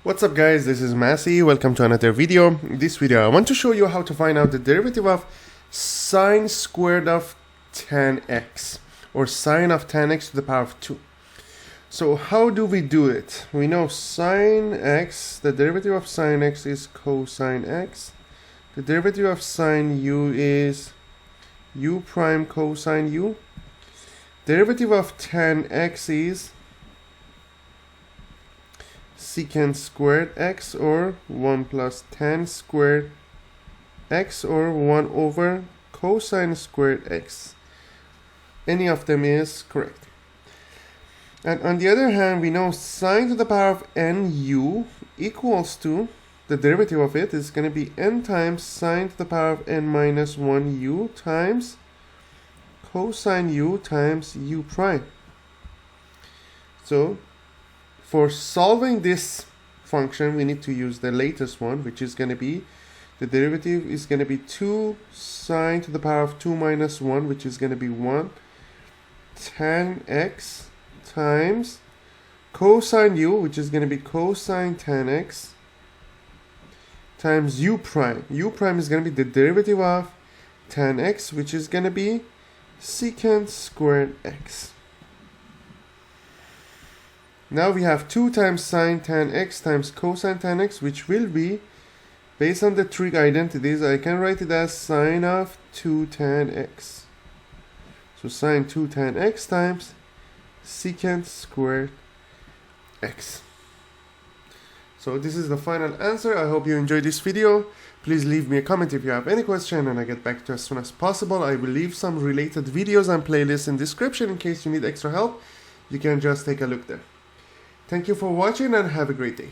What's up guys, this is Massey, welcome to another video. In this video I want to show you how to find out the derivative of sine squared of tan x, or sine of tan x to the power of 2. So how do we do it? We know sine x, the derivative of sine x is cosine x. The derivative of sine u is u prime cosine u. Derivative of tan x is secant squared x, or 1 plus tan squared x, or 1 over cosine squared x. Any of them is correct. And on the other hand, we know sine to the power of n u equals to, the derivative of it is going to be n times sine to the power of n minus 1 u times cosine u times u prime. So for solving this function, we need to use the latest one, which is going to be, the derivative is going to be 2 sine to the power of 2 minus 1, which is going to be 1 tan x times cosine u, which is going to be cosine tan x, times u prime. U prime is going to be the derivative of tan x, which is going to be secant squared x. Now we have 2 times sine tan x times cosine tan x, which will be, based on the trig identities, I can write it as sine of 2 tan x. So sine 2 tan x times secant squared x. So this is the final answer. I hope you enjoyed this video. Please leave me a comment if you have any question and I get back to you as soon as possible. I will leave some related videos and playlists in the description in case you need extra help. You can just take a look there. Thank you for watching and have a great day.